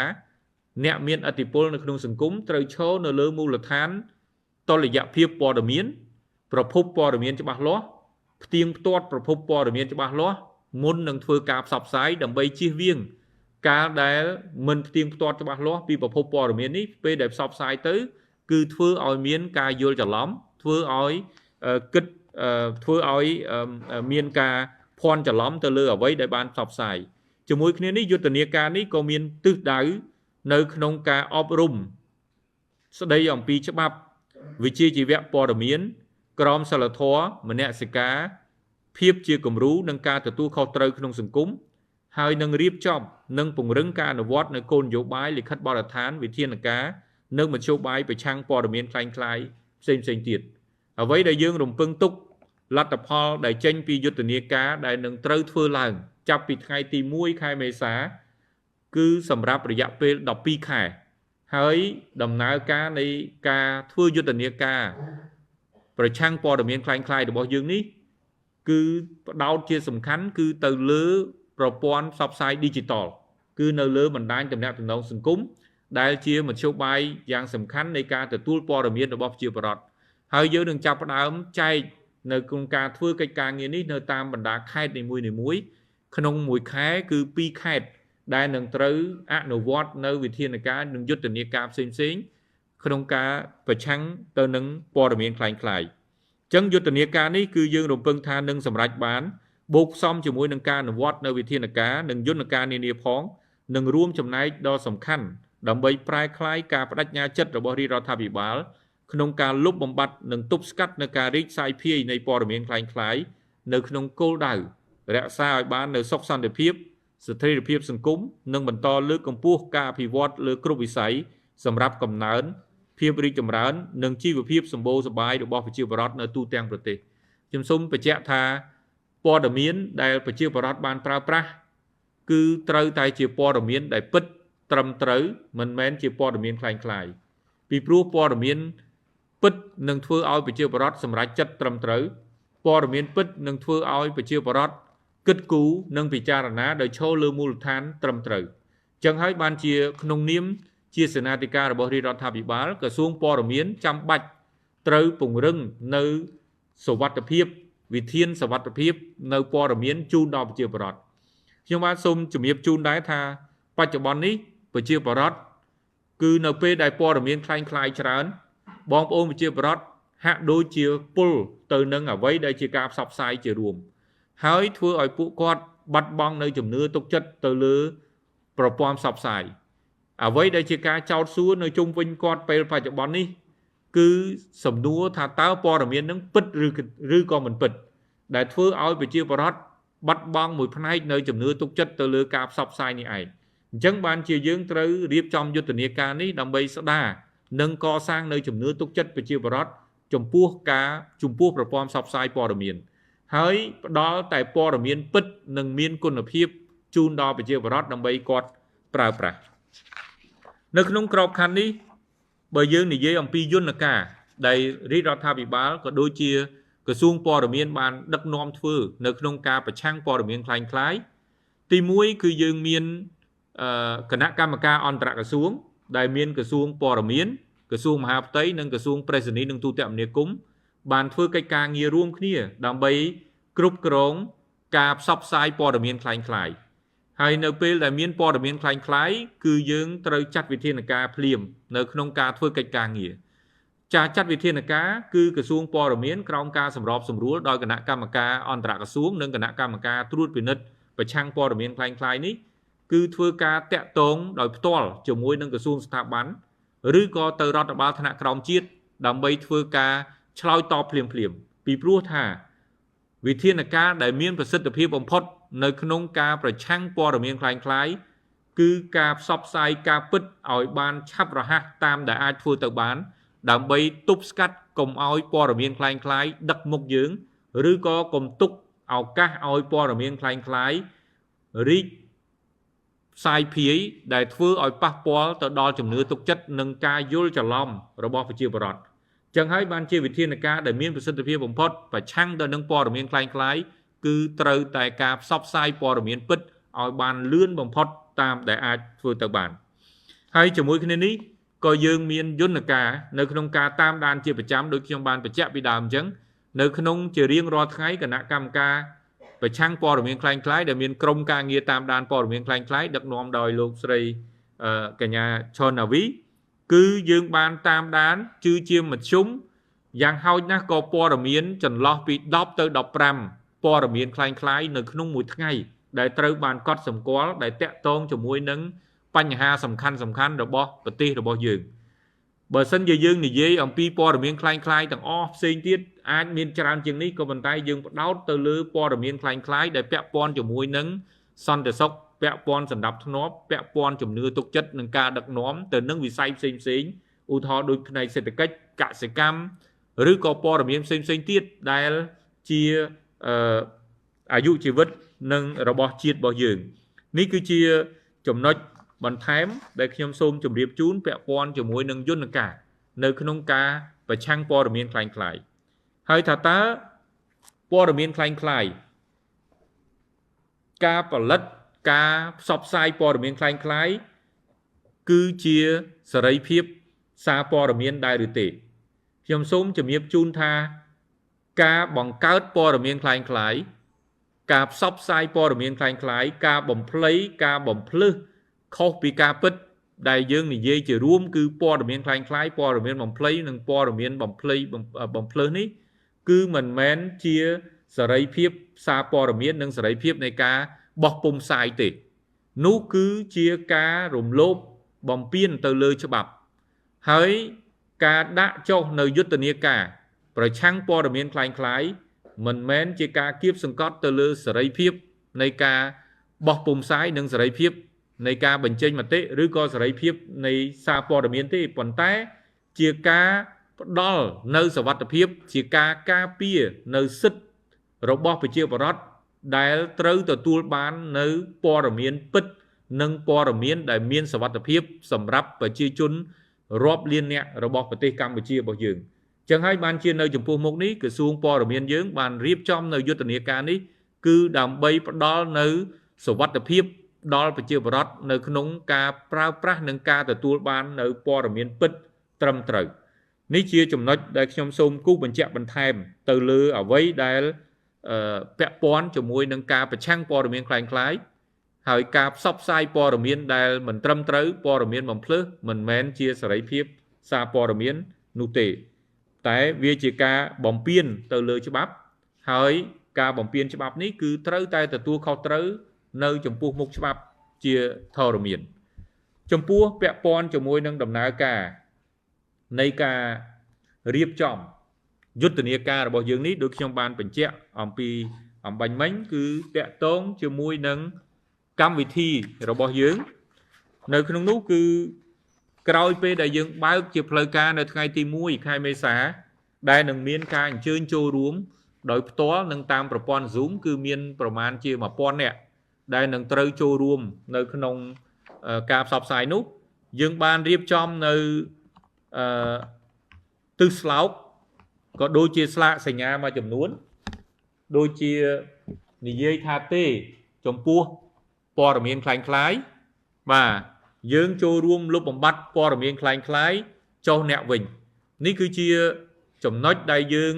អ្នកមានឥទ្ធិពលនៅក្នុងសង្គមត្រូវឈរនៅលើមូលដ្ឋានតុល្យភាពព័ត៌មានប្រភពព័ត៌មានច្បាស់លាស់ផ្ទៀងផ្ទាត់ប្រភពព័ត៌មានច្បាស់លាស់មុននឹងធ្វើការផ្សព្វផ្សាយដើម្បីជៀសវាងការដែលមិនផ្ទៀងផ្ទាត់ច្បាស់លាស់ពីប្រភពព័ត៌មាននេះពេលដែលផ្សព្វផ្សាយទៅគឺធ្វើឲ្យមានការយល់ច្រឡំធ្វើឲ្យធ្វើឲ្យមានការភ័ន្តច្រឡំទៅលើអ្វីដែលបានផ្សព្វផ្សាយជាមួយគ្នានេះយុទ្ធនាការនេះក៏មានទិសដៅនៅក្នុងការអប់រំស្ដីអំពីច្បាប់វិជ្ជាជីវៈព័ត៌មានក្រមសីលធម៌មនសិការភាពជាគំរូនិងការទទួលខុសត្រូវក្នុងសង្គមហើយនឹងរៀបចំនិងពង្រឹងការអនុវត្តនៅគោលនយោបាយលិខិតបទដ្ឋានវិធានការនិងមធ្យោបាយប្រឆាំងព័ត៌មានคล้ายៗផ្សេងទៀតអ្វីដែលយើងរំពឹងទុកលទ្ធផលដែលចេញពីយុទ្ធនាការដែលនឹងត្រូវធ្វើឡើងចាប់ពីថ្ងៃទី1ខែមេសាគឺសម្រាប់រយៈពេល12ខែហើយដំណើរការនៃការធ្វើយុទ្ធនាការប្រឆាំងព័ត៌មានคล้ายៗរបស់យើងនេះគឺផ្ដោតជាសំខាន់គឺទៅលើប្រព័ន្ធផ្សព្វផ្សាយ Digital គឺនៅលើបណ្ដាញទំនាក់ទំនងសង្គមដែលជាមធ្យោបាយយ៉ាងសំខាន់នៃការទទួលព័ត៌មានរបស់ប្រជាពលរដ្ឋហើយយើងនឹងចាប់ផ្ដើមចែកនៅក្នុងការធ្វើកិច្ចការងារនេះនៅតាមបណ្ដាខេត្តនីមួយៗក្នុងមួយខែគឺ2ខេត្តដែលនឹងត្រូវអនុវត្តនៅវិធានការនិងយុទ្ធនាការផ្សេងៗក្នុងការប្រឆាំងទៅនឹងព័ត៌មានคล้ายៗអញ្ចឹងយុទ្ធនាការនេះគឺយើងរំពឹងថានឹងសម្រេចបានបូកផ្សំជាមួយនឹងការអនុវត្តនៅវិធានការនិងយន្តការនានាផងនឹងរួមចំណែកដ៏សំខាន់ដើម្បីប្រែក្លាយការបដិញ្ញាចិត្តរបស់រាជរដ្ឋាភិបាលក្នុងការលុបបំបាត់និងទប់ស្កាត់នៅការរីកសាយភាយនៃព័ត៌មានคล้ายៗនៅក្នុងគោលដៅរក្សាឲ្យបាននូវសុខសន្តិភាពស្ថិរភាពសង្គមនិងបន្តលើកកម្ពស់ការអភិវឌ្ឍលើគ្រប់វិស័យសម្រាប់កំណើនភាពរីកចម្រើននិងជីវភាពសម្បូរសប្បាយរបស់ប្រជាពលរដ្ឋនៅទូទាំងប្រទេសខ្ញុំសូមបញ្ជាក់ថាព័ត៌មានដែលប្រជាពលរដ្ឋបានប្រើប្រាស់គឺត្រូវតែជាព័ត៌មានដែលពិតត្រឹមត្រូវមិនមែនជាព័ត៌មានคล้ายៗពីព្រោះព័ត៌មានពិតនឹងធ្វើឲ្យប្រជាពលរដ្ឋសម្រេចចិត្តត្រឹមត្រូវព័ត៌មានពិតនឹងធ្វើឲ្យប្រជាពលរដ្ឋគិតគូរនិងពិចារណាដោយឈលលើមូលដ្ឋានត្រឹមត្រូវចឹងហើយបានជាក្នុងនាមជាសេនាធិការរបស់រាជរដ្ឋាភិបាលក្រសួងព័ត៌មានចាំបាច់ត្រូវពង្រឹងនៅសុវត្ថិភាពវិធានសុវត្ថិភាពនៅព័ត៌មានជូនដល់ប្រជាពលរដ្ឋខ្ញុំបាទសូមជំរាបជូនដែរថាបច្ចុប្បន្ននេះប្រជាពលរដ្ឋគឺនៅពេលដែលព័ត៌មានคล้ายៗច្រើនបងប្អូនប្រជាពលរដ្ឋហាក់ដូចជាពុលទៅនឹងអ្វីដែលជាការផ្សព្វផ្សាយជារួមហើយធ្វើឲ្យពួកគាត់បាត់បង់នៅជំនឿទុកចិត្តទៅលើប្រព័ន្ធផ្សព្វផ្សាយអ្វីដែលជាការចោទសួរនៅជុំវិញគាត់ពេលបច្ចុប្បន្ននេះគឺសំណួរថាតើព័ត៌មាននឹងពិតឬក៏មិនពិតដែលធ្វើឲ្យប្រជាពលរដ្ឋបាត់បង់មួយផ្នែកនៅជំនឿទុកចិត្តទៅលើការផ្សព្វផ្សាយនេះឯងអញ្ចឹងបានជាយើងត្រូវរៀបចំយុទ្ធនាការនេះដើម្បីស្ដារនិងកសាងនៅជំនឿទុកចិត្តប្រជាពលរដ្ឋចំពោះប្រព័ន្ធផ្សព្វផ្សាយព័ត៌មានហើយផ្ដល់តែព័ត៌មានពិតនិងមានគុណភាពជូនដល់ប្រជាពលរដ្ឋដើម្បីគាត់ប្រើប្រាស់នៅក្នុងក្របខ័ណ្ឌនេះបើយើងនិយាយអំពីយន្តការដែលរាជរដ្ឋាភិបាលក៏ដូចជាក្រសួងព័ត៌មានបានដឹកនាំធ្វើនៅក្នុងការប្រឆាំងព័ត៌មានคล้ายៗទី1គឺយើងមានគណៈកម្មការអន្តរក្រសួងដែលមានក្រសួងព័ត៌មានក្រសួងមហាផ្ទៃនិងក្រសួងប្រៃសណីនិងទូរគមនាគមន៍បានធ្វើកិច្ចការងាររួមគ្នាដើម្បីគ្រប់គ្រងការផ្សព្វផ្សាយព័ត៌មានคล้ายៗហើយនៅពេលដែលមានព័ត៌មានคล้ายៗគឺយើងត្រូវចាត់វិធានការភ្លាមនៅក្នុងការធ្វើកិច្ចការងារចាត់វិធានការគឺក្រសួងព័ត៌មានក្រោមការសម្របសម្រួលដោយគណៈកម្មការអន្តរក្រសួងនិងគណៈកម្មការត្រួតពិនិត្យប្រឆាំងព័ត៌មានคล้ายៗនេះគឺធ្វើការតាក់ទងដោយផ្ទាល់ជាមួយនឹងក្រសួងស្ថាប័នឬក៏ទៅរដ្ឋបាលថ្នាក់ក្រោមជាតិដើម្បីធ្វើការឆ្លើយតបភ្លាមពីព្រោះថាវិធានការដែលមានប្រសិទ្ធភាពបំផុត នៅក្នុងការប្រឆាំងព័ត៌មានคล้ายៗគឺការផ្សព្វផ្សាយការពិតឲ្យបានឆាប់រហ័សតាមដែលអាចធ្វើទៅបានដើម្បីទប់ស្កាត់កុំឲ្យព័ត៌មានคล้ายៗដឹកមុខយើងឬក៏កុំទុកឱកាសឲ្យព័ត៌មានคล้ายៗរីកផ្សាយភាយដែលធ្វើឲ្យប៉ះពាល់ទៅដល់ជំនឿទុកចិត្តនិងការយល់ច្រឡំរបស់ប្រជាពលរដ្ឋចឹងហើយបានជាវិធានការដែលមានប្រសិទ្ធភាពបំផុតប្រឆាំងទៅនឹងព័ត៌មានคล้ายៗគឺត្រូវតែការផ្សព្វផ្សាយព័ត៌មានពិតឲ្យបានលឿនបំផុតតាមដែលអាចធ្វើទៅបានហើយជាមួយគ្នានេះក៏យើងមានយន្តការនៅក្នុងការតាមដានជាប្រចាំដោយខ្ញុំបានបញ្ជាក់ពីដើមអញ្ចឹងនៅក្នុងជារៀងរាល់ថ្ងៃគណៈកម្មការប្រឆាំងព័ត៌មានคล้ายៗដែលមានក្រុមការងារតាមដានព័ត៌មានคล้ายៗដឹកនាំដោយលោកស្រីកញ្ញាឆនណាវីគឺយើងបានតាមដានជាមធ្យមយ៉ាងហោចណាស់ក៏ព័ត៌មានចន្លោះពី10ទៅ15ព័ត៌មានคล้ายៗនៅក្នុងមួយថ្ងៃដែលត្រូវបានកត់សម្គាល់ដែលតាក់ទងជាមួយនឹងបញ្ហាសំខាន់របស់ប្រទេសរបស់យើងបើសិនជាយើងនិយាយអំពីព័ត៌មានคล้ายៗទាំងអស់ផ្សេងទៀតអាចមានច្រើនជាងនេះក៏ប៉ុន្តែយើងផ្ដោតទៅលើព័ត៌មានคล้ายៗដែលពាក់ព័ន្ធជាមួយនឹងសន្តិសុខពាក់ព័ន្ធសម្ដាប់ធ្នាប់ពាក់ព័ន្ធជំនឿទុកចិត្តនឹងការដឹកនាំទៅនឹងវិស័យផ្សេងឧទាហរណ៍ដូចផ្នែកសេដ្ឋកិច្ចកសិកម្មឬក៏ព័ត៌មានផ្សេងទៀតដែលជាអាយុជីវិតនិងរបស់ជាតិរបស់យើងនេះគឺជាចំណុចបន្ថែមដែលខ្ញុំសូមជម្រាបជូនពាក់ព័ន្ធជាមួយនឹងយន្តការនៅក្នុងការប្រឆាំងព័ត៌មានคล้ายៗហើយថាតើព័ត៌មានคล้ายៗការផលិតការផ្សព្វផ្សាយព័ត៌មានคล้ายៗគឺជាសេរីភាពសារព័ត៌មានដែរឬទេខ្ញុំសូមជម្រាបជូនថាការបង្កើតព័ត៌មានคล้ายៗការផ្សព្វផ្សាយព័ត៌មានคล้ายៗការបំភ្លៃការបំភ្លឺខុសពីការពិតដែលយើងនិយាយជារួមគឺព័ត៌មានคล้ายៗព័ត៌មានបំភ្លៃនិងព័ត៌មានបំភ្លឺនេះគឺមិនមែនជាសេរីភាពសារព័ត៌មាននិងសេរីភាពនៃការបោះពុម្ពផ្សាយទេនោះគឺជាការរំលោភបំពានទៅលើច្បាប់ហើយការដាក់ចុះនៅយុទ្ធនាការប្រឆាំងព័ត៌មានคล้ายៗមិនមែនជាការគៀបសង្កត់ទៅលើសេរីភាពនៃការបោះពុម្ពផ្សាយនិងសេរីភាពនៃការបញ្ចេញមតិឬក៏សេរីភាពនៃសារព័ត៌មានទេប៉ុន្តែជាការផ្ដល់នៅសុវត្ថិភាពជាការការពារនៅសិទ្ធិរបស់ប្រជាពលរដ្ឋដែលត្រូវទទួលបាននៅព័ត៌មានពិតនិងព័ត៌មានដែលមានសុវត្ថិភាពសម្រាប់ប្រជាជនរាប់លានអ្នករបស់ប្រទេសកម្ពុជារបស់យើងចឹងហើយបានជានៅចំពោះមុខនេះក្រសួងព័ត៌មានយើងបានរៀបចំនៅយុទ្ធនាការនេះគឺដើម្បីផ្ដល់នៅសុវត្ថិភាពដល់ប្រជាពលរដ្ឋនៅក្នុងការប្រើប្រាស់និងការទទួលបាននៅព័ត៌មានពិតត្រឹមត្រូវនេះជាចំណុចដែលខ្ញុំសូមគូសបញ្ជាក់បន្ថែមទៅលើអ្វីដែលពាក់ព័ន្ធជាមួយនឹងការប្រឆាំងព័ត៌មានคล้ายៗហើយការផ្សព្វផ្សាយព័ត៌មានដែលមិនត្រឹមត្រូវព័ត៌មានបំភ្លឺមិនមែនជាសេរីភាពសារព័ត៌មាននោះទេតែវាជាការបំពានទៅលើច្បាប់ហើយការបំពានច្បាប់នេះគឺត្រូវតែទទួលខុសត្រូវនៅចំពោះមុខច្បាប់ជាធរមានចំពោះពាក់ព័ន្ធជាមួយនឹងដំណើរការនៃការរៀបចំយុទ្ធនាការរបស់យើងនេះដូចខ្ញុំបានបញ្ជាក់អំពីអំបញ្ញមិញគឺតាក់ទងជាមួយនឹងកម្មវិធីរបស់យើងនៅក្នុងនោះគឺក្រោយពេលដែលយើងបើកជាផ្លូវការនៅថ្ងៃទី1ខែមេសាដែលនឹងមានការអញ្ជើញចូលរួមដោយផ្ទាល់និងតាមប្រព័ន្ធ Zoom គឺមានប្រមាណជា 1000 នាក់ដែលនឹងត្រូវចូលរួមនៅក្នុងការផ្សព្វផ្សាយនោះយើងបានរៀបចំនៅទិសស្លោកក៏ដូចជាស្លាកសញ្ញាមួយចំនួនដូចជានិយាយថាទេចំពោះព័ត៌មានคล้ายៗបាទយើងចូលរួមលុបបំបាត់ព័ត៌មានคล้ายៗចុះអ្នកវិញនេះគឺជាចំណុចដែលយើង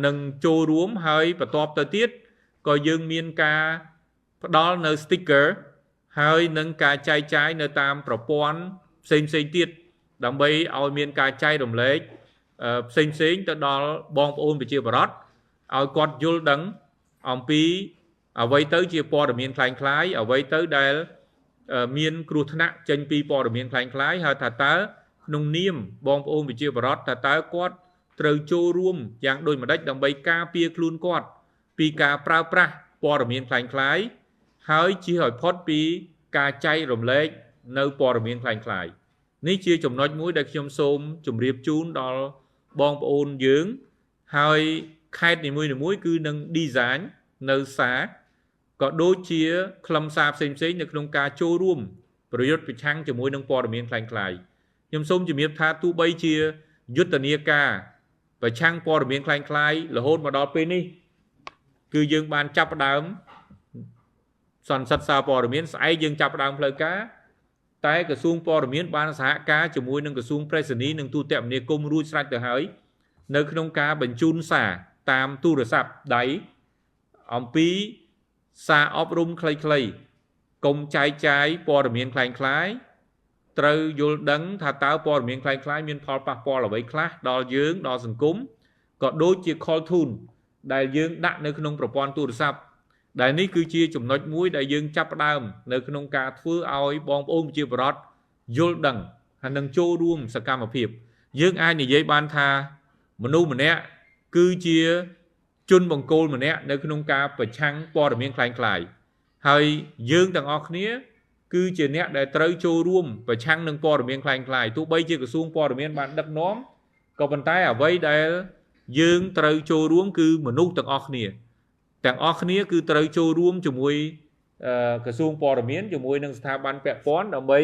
នឹងចូលរួមហើយបន្ទាប់ទៅទៀតក៏យើងមានការផ្ដល់នៅ sticker ហើយនឹងការចែកចាយនៅតាមប្រព័ន្ធផ្សេងទៀតដើម្បីឲ្យមានការចែករំលែកផ្សេងទៅដល់បងប្អូនប្រជាពលរដ្ឋឲ្យគាត់យល់ដឹងអំពីអ្វីទៅជាព័ត៌មានคล้ายៗអ្វីទៅដែលមានគ្រោះថ្នាក់ចេញពីព័ត៌មានคล้ายៗហើយថាតើក្នុងនាមបងប្អូនប្រជាពលរដ្ឋថាតើគាត់ត្រូវចូលរួមយ៉ាងដូចម្តេចដើម្បីការពារខ្លួនគាត់ពីការប្រើប្រាស់ ព័ត៌មានคล้ายៗហើយជៀសឲ្យផុតពីការចែករំលែកនៅព័ត៌មានคล้ายៗនេះជាចំណុចមួយដែលខ្ញុំសូមជម្រាបជូនដល់បងប្អូនយើងហើយខេត្តនីមួយៗគឺនឹង design នៅសារក៏ដូចជាខ្លឹមសារផ្សេងៗនៅក្នុងការចូលរួមប្រយុទ្ធប្រឆាំងជាមួយនឹងព័ត៌មានคล้ายៗខ្ញុំសូមជំរាបថាទោះបីជាយុទ្ធនាការប្រឆាំងព័ត៌មានคล้ายៗរហូតមកដល់ពេលនេះគឺយើងបានចាប់ផ្ដើមសន្និសីទសារព័ត៌មានស្អែកយើងចាប់ផ្ដើមផ្លូវការតែក្រសួងព័ត៌មានបានសហការជាមួយនឹងក្រសួងប្រៃសណីនិងទូតមនាគមន៍រួចស្រេចទៅហើយនៅក្នុងការបញ្ជូនសារតាមទូរស័ព្ទដៃអំពីសារអប់រំខ្លីៗកុំចែកចាយព័ត៌មានคล้ายៗត្រូវយល់ដឹងថាតើព័ត៌មានคล้ายៗមានផលប៉ះពាល់អ្វីខ្លះដល់យើងដល់សង្គមក៏ដូចជា call tune ដែលយើងដាក់នៅក្នុងប្រព័ន្ធទូរស័ព្ទដែលនេះគឺជាចំណុចមួយដែលយើងចាប់ផ្ដើមនៅក្នុងការធ្វើឲ្យបងប្អូនប្រជាពលរដ្ឋយល់ដឹងហើយនឹងចូលរួមសកម្មភាពយើងអាចនិយាយបានថាមនុស្សម្នាក់គឺជាជនបង្គោលម្នាក់នៅក្នុងការប្រឆាំងព័ត៌មានคล้ายៗហើយយើងទាំងអស់គ្នាគឺជាអ្នកដែលត្រូវចូលរួមប្រឆាំងនឹងព័ត៌មានคล้ายៗទោះបីជាក្រសួងព័ត៌មានបានដឹកនាំក៏ប៉ុន្តែអ្វីដែលយើងត្រូវចូលរួមគឺមនុស្សទាំងអស់គ្នាគឺត្រូវចូលរួមជាមួយក្រសួងព័ត៌មានជាមួយនឹងស្ថាប័នពាក់ព័ន្ធដើម្បី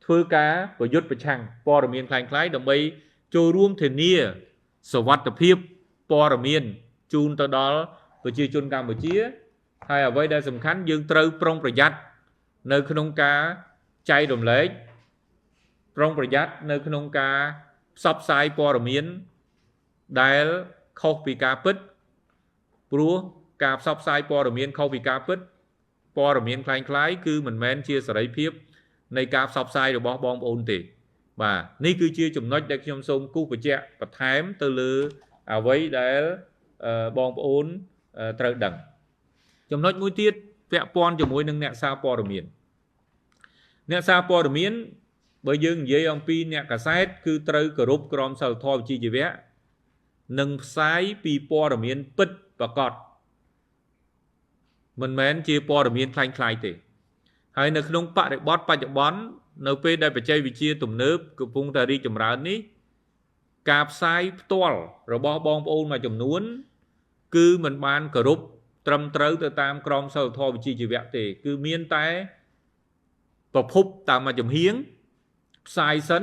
ធ្វើការប្រយុទ្ធប្រឆាំងព័ត៌មានคล้ายៗដើម្បីចូលរួមធានាសុវត្ថិភាពព័ត៌មានជូនទៅដល់ប្រជាជនកម្ពុជាហើយអ្វីដែលសំខាន់យើងត្រូវប្រុងប្រយ័ត្ននៅក្នុងការចែករំលែកប្រុងប្រយ័ត្ននៅក្នុងការផ្សព្វផ្សាយព័ត៌មានដែលខុសពីការពិតព្រោះការផ្សព្វផ្សាយព័ត៌មានខុសពីការពិតព័ត៌មានคล้ายៗគឺមិនមែនជាសេរីភាពនៃការផ្សព្វផ្សាយរបស់បងប្អូនទេបាទនេះគឺជាចំណុចដែលខ្ញុំសូមគូសបញ្ជាក់បន្ថែមទៅលើអ្វីដែលបងប្អូនត្រូវដឹងចំណុចមួយទៀតពាក់ព័ន្ធជាមួយនឹងអ្នកសារព័ត៌មានបើយើងនិយាយអំពីអ្នកកាសែតគឺត្រូវគោរពក្រមសីលធម៌វិជ្ជាជីវៈនិងផ្សាយពីព័ត៌មានពិតប្រាកដមិនមែនជាព័ត៌មានคล้ายៗទេហើយនៅក្នុងបរិបទបច្ចុប្បន្ននៅពេលដែលបច្ចេកវិទ្យាទំនើបកំពុងតែរីកចម្រើននេះការផ្សាយផ្ទាល់របស់បងប្អូនមួយចំនួនគឺមិនបានគោរពត្រឹមត្រូវទៅតាមក្រមសីលធម៌វិជ្ជាជីវៈទេគឺមានតែប្រភពតាមមួយចំហៀងផ្សាយសិន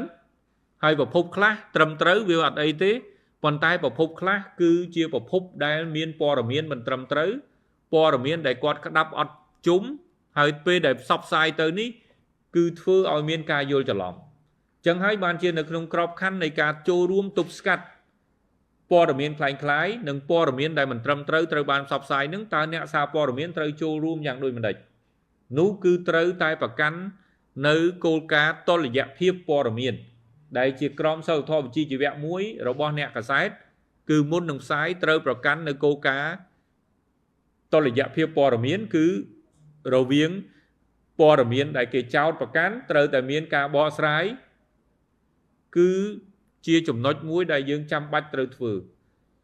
ហើយប្រភពខ្លះត្រឹមត្រូវវាអត់អីទេប៉ុន្តែប្រភពខ្លះគឺជាប្រភពដែលមានព័ត៌មានមិនត្រឹមត្រូវព័ត៌មានដែលគាត់ក្តាប់អត់ជុំហើយពេលដែលផ្សព្វផ្សាយទៅនេះគឺធ្វើឲ្យមានការយល់ច្រឡំចឹងហើយបានជានៅក្នុងក្របខ័ណ្ឌនៃការចូលរួមទប់ស្កាត់ព័ត៌មានคล้ายៗនិងព័ត៌មានដែលមិនត្រឹមត្រូវត្រូវបានផ្សព្វផ្សាយនឹងតើអ្នកសារព័ត៌មានត្រូវចូលរួមយ៉ាងដូចម្ដេចនោះគឺត្រូវតែប្រកាន់នៅគោលការណ៍តុល្យភាពព័ត៌មានដែលជាក្រមសីលធម៌វិជ្ជាជីវៈមួយរបស់អ្នកកាសែតគឺមុននឹងផ្សាយត្រូវប្រកាន់នៅគោលការណ៍តុល្យភាពព័ត៌មានគឺរវាងព័ត៌មានដែលគេចោទប្រកាន់ត្រូវតែមានការបកស្រាយគឺជាចំណុចមួយដែលយើងចាំបាច់ត្រូវធ្វើ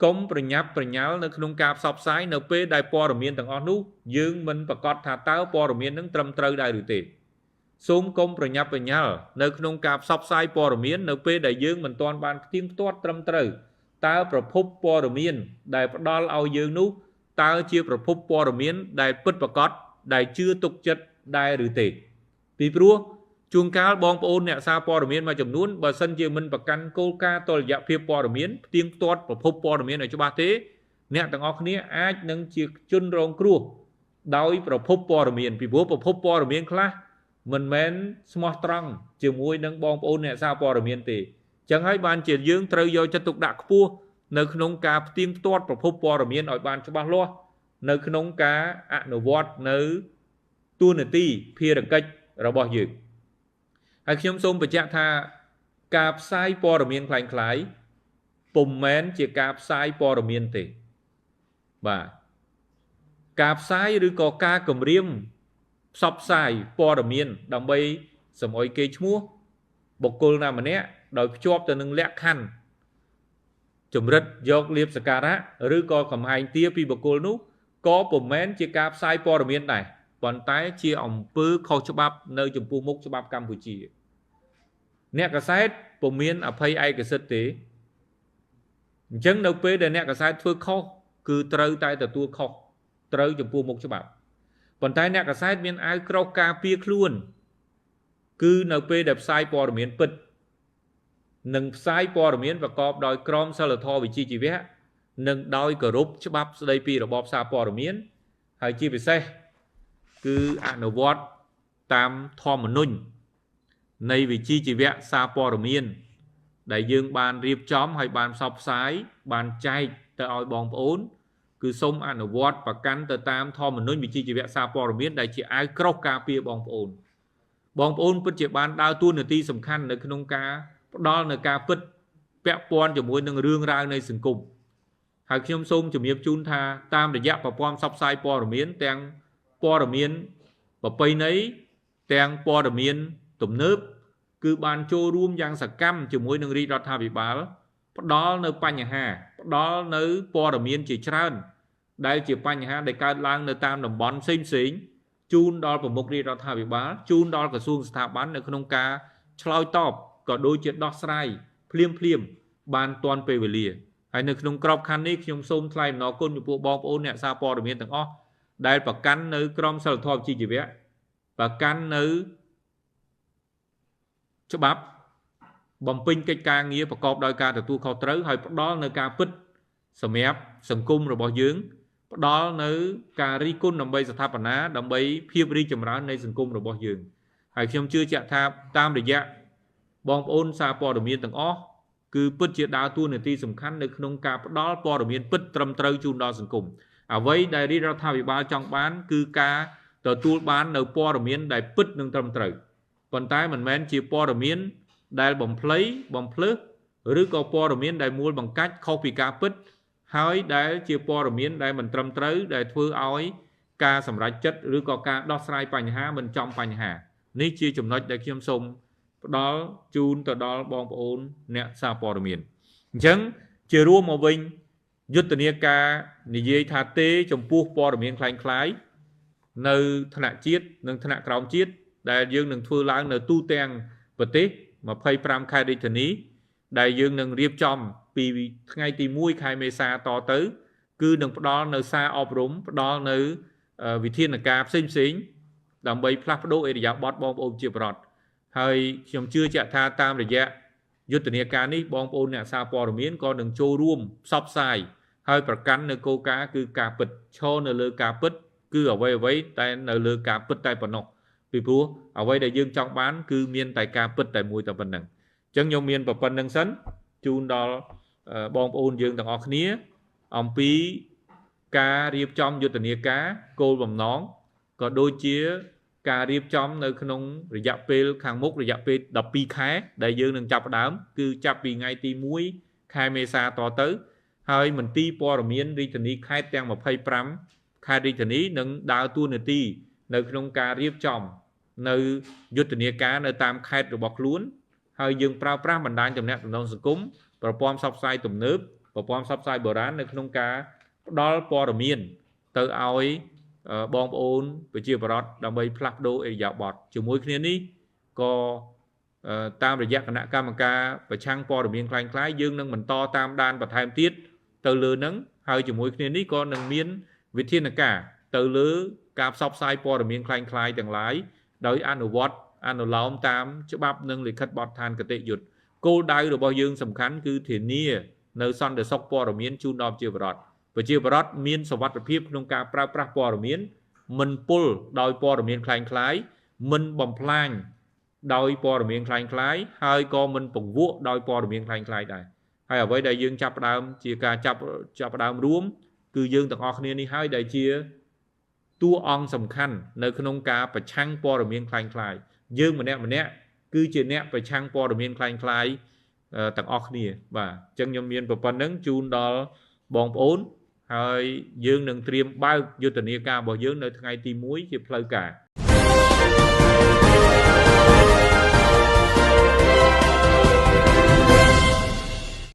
កុំប្រញាប់ប្រញាល់នៅក្នុងការផ្សព្វផ្សាយនៅពេលដែលព័ត៌មានទាំងអស់នោះយើងមិនប្រកាសថាតើព័ត៌មាននឹងត្រឹមត្រូវដែរឬទេសូមកុំប្រញាប់ប្រញាល់នៅក្នុងការផ្សព្វផ្សាយព័ត៌មាននៅពេលដែលយើងមិនទាន់បានផ្ទៀងផ្ទាត់ត្រឹមត្រូវតើប្រភពព័ត៌មានដែលផ្ដល់ឲ្យយើងនោះតើជាប្រភពព័ត៌មានដែលពិតប្រាកដដែលជឿទុកចិត្តដែរឬទេពីព្រោះជួនកាលបងប្អូនអ្នកសារព័ត៌មានមួយចំនួនបើសិនជាមិនប្រកាន់គោលការណ៍តុល្យភាពព័ត៌មានផ្ទៀងផ្ទាត់ប្រភពព័ត៌មានឲ្យច្បាស់ទេអ្នកទាំងអស់គ្នាអាចនឹងជាជនរងគ្រោះដោយប្រភពព័ត៌មានពីព្រោះប្រភពព័ត៌មានខ្លះមិនមែនស្មោះត្រង់ជាមួយនឹងបងប្អូនអ្នកសារព័ត៌មានទេចឹងហើយបានជាយើងត្រូវយកចិត្តទុកដាក់ខ្ពស់នៅក្នុងការផ្ទៀងផ្ទាត់ប្រភពព័ត៌មានឲ្យបានច្បាស់លាស់នៅក្នុងការអនុវត្តនៅតួនាទីភារកិច្ចរបស់យើងហើយខ្ញុំសូមបញ្ជាក់ថាការផ្សាយព័ត៌មានคล้ายៗពុំមែនជាការផ្សាយព័ត៌មានទេបាទការផ្សាយឬក៏ការគម្រាមផ្សព្វផ្សាយព័ត៌មានដើម្បីសម្អុយគេឈ្មោះបុគ្គលណាម្នាក់ដោយភ្ជាប់ទៅនឹងលក្ខខណ្ឌចម្រិតយកលៀបសក្ការៈឬក៏កំហែងទាពីបុគ្គលនោះ có bộ men chỉ cáp sai po miền này còn tái chia ông pư khâu cho bắp nơi chủng pu mục cho bắp Campuchia nè cả sai bộ miền ở pay ai cái sự tế chẳng đâu pe để nè cả sai thưa khâu cứ trâu tay từ tua khâu trâu chủng pu mục cho bắp còn tái nè cả sai miền ai câu cà pia luôn cứ đâu pe đẹp sai po miền bứt nâng sai po miền và cọp đòi crom sao là thò vị trí chỉ vẽ nâng đôi cờ rúp cho bắp đây pi rồi bóp xa po miền hay chi về xe cứ anh vót tam thò một nung này vị trí chỉ vẽ xa po miền đại dương bàn riệp chóm hay bàn sọc sái bàn chay tới oi bong ốn cứ sông anh vót và cắn tới tam thò một nung vị trí chỉ vẽ xa po miền đại chỉ ai crop cà pia bong ốn bất chỉ bàn đào tuôn ở ti sầm khăn ở nông cá đó là cá bứt vẽ pon cho mỗi nâng rương ra nơi sừng cùng hãy khiêm sông chụp hiệp chun tha tam để dẹp và pom sắp sai po miến teng po miến và pay nấy teng po miến tụm nước cứ bàn trô ruom giang sạc cam chụp mỗi nâng ri đọt tha bị báo đó nơi pan nhà hà đó nơi po miến chỉ trơn đây chỉ pan nhà hà để cao lang nơi tam đồng bón xinh xính chun đó của một ri đọt tha bị báo chun đó của xuông thả bán ở nông ca chloi top có đôi chuyện đọt sai phim bàn toàn về lìa hay nơiក្នុងក្របខណ្ឌនេះខ្ញុំសូមថ្លែងអំណរគុណចំពោះបងប្អូនអ្នកសារព័ត៌មានទាំងអស់ដែលប្រកាន់នៅក្រមសីលធម៌ជីវៈប្រកាន់នៅច្បាប់បំពេញកិច្ចការងារប្រកបដោយការទទួលខុសត្រូវហើយផ្ដល់នៅការពិតសម្រាប់សង្គមរបស់យើងផ្ដល់នៅការរីគុណដើម្បីស្ថាបនាដើម្បីភាពរីកចម្រើននៃសង្គមរបស់យើងហើយខ្ញុំជឿជាក់ថាតាមរយៈបងប្អូនសារព័ត៌មានទាំងអស់គឺពិតជាដើរតួនាទីសំខាន់នៅក្នុងការផ្ដល់ព័ត៌មានពិតត្រឹមត្រូវជូនដល់សង្គមអ្វីដែលរាជរដ្ឋាភិបាលចង់បានគឺការទទួលបាននៅព័ត៌មានដែលពិតនិងត្រឹមត្រូវប៉ុន្តែមិនមែនជាព័ត៌មានដែលបំភ្លៃបំភ្លើសឬក៏ព័ត៌មានដែលមូលបង្កាច់ខុសពីការពិតហើយដែលជាព័ត៌មានដែលមិនត្រឹមត្រូវដែលធ្វើឲ្យការសម្រេចចិត្តឬក៏ការដោះស្រាយបញ្ហាមិនចំបញ្ហានេះជាចំណុចដែលខ្ញុំសូមផ្ដល់ជូនទៅដល់បងប្អូនអ្នកសារព័ត៌មានអញ្ចឹងជារួមមកវិញយុទ្ធនាការនិយាយថាទេចំពោះព័ត៌មានคล้ายៗនៅថ្នាក់ជាតិនិងថ្នាក់ក្រោមជាតិដែលយើងនឹងធ្វើឡើងនៅទូទាំងប្រទេស25ខែរាជធានីដែលយើងនឹងរៀបចំពីថ្ងៃទី1ខែមេសាតទៅគឺនឹងផ្ដល់នៅសារអប់រំផ្ដល់នៅវិធានការផ្សេងៗដើម្បីផ្លាស់ប្ដូរអេរិយាប័ត្របងប្អូនជាប្រវត្តិហើយខ្ញុំជឿជាក់ថាតាមរយៈយុទ្ធនាការនេះបងប្អូនអ្នកសារព័ត៌មានក៏នឹងចូលរួមផ្សព្វផ្សាយហើយប្រកាន់នៅគោលការណ៍គឺការពិតឈរនៅលើការពិតគឺអ្វីតែនៅលើការពិតតែប៉ុណ្ណោះពីព្រោះអ្វីដែលយើងចង់បានគឺមានតែការពិតតែមួយតែប៉ុណ្ណឹងអញ្ចឹងខ្ញុំមានប៉ុណ្្នឹងសិនជូនដល់បងប្អូនយើងទាំងអស់គ្នាអំពីការរៀបចំយុទ្ធនាការគោលបំណងក៏ដូចជាការរៀបចំនៅក្នុងរយៈពេលខាងមុខរយៈពេល12ខែដែលយើងនឹងចាប់ផ្ដើមគឺចាប់ពីថ្ងៃទី1ខែមេសាតទៅហើយមន្ទីរព័ត៌មានរាជធានីខេត្តទាំង25ខេត្តរាជធានីនឹងដើរតួនាទីនៅក្នុងការរៀបចំនៅយុទ្ធនាការនៅតាមខេត្តរបស់ខ្លួនហើយយើងប្រើប្រាស់បណ្ដាញទំនាក់ទំនងសង្គមប្រព័ន្ធផ្សព្វផ្សាយទំនើបប្រព័ន្ធផ្សព្វផ្សាយបុរាណនៅក្នុងការផ្ដល់ព័ត៌មានទៅឲ្យបងប្អូនប្រជាពលរដ្ឋដើម្បីផ្លាស់ប្ដូរអេរិយាប័ត្រជាមួយគ្នានេះក៏តាមរយៈគណៈកម្មការប្រឆាំងព័ត៌មានคล้ายៗយើងនឹងបន្តតាមដានបន្ថែមទៀតទៅលើនឹងហើយជាមួយគ្នានេះក៏នឹងមានវិធានការទៅលើការផ្សព្វផ្សាយព័ត៌មានคล้ายៗទាំងឡាយដោយអនុវត្តអនុលោមតាមច្បាប់និងលិខិតបទដ្ឋានគតិយុត្តគោលដៅរបស់យើងសំខាន់គឺធានានៅសន្តិសុខព័ត៌មានជូនដល់ប្រជាពលរដ្ឋមានសុវត្ថិភាពក្នុងការប្រើប្រាស់ព័ត៌មានមិនពុលដោយព័ត៌មានคล้ายៗមិនបំផ្លាញដោយព័ត៌មានคล้ายៗហើយក៏មិនពង្វក់ដោយព័ត៌មានคล้ายៗដែរហើយអ្វីដែលយើងចាប់ផ្ដើមជាការចាប់ផ្ដើមរួមគឺយើងទាំងអស់គ្នានេះហើយដែលជាតួអង្គសំខាន់នៅក្នុងការប្រឆាំងព័ត៌មានคล้ายៗយើងម្នាក់គឺជាអ្នកប្រឆាំងព័ត៌មានคล้ายៗទាំងអស់គ្នាបាទអញ្ចឹងខ្ញុំមានប៉ុណ្្នឹងជូនដល់បងប្អូនហើយយើងនឹងត្រៀមបើកយុទ្ធនាការរបស់យើងនៅថ្ងៃទី1ជាផ្លូវការ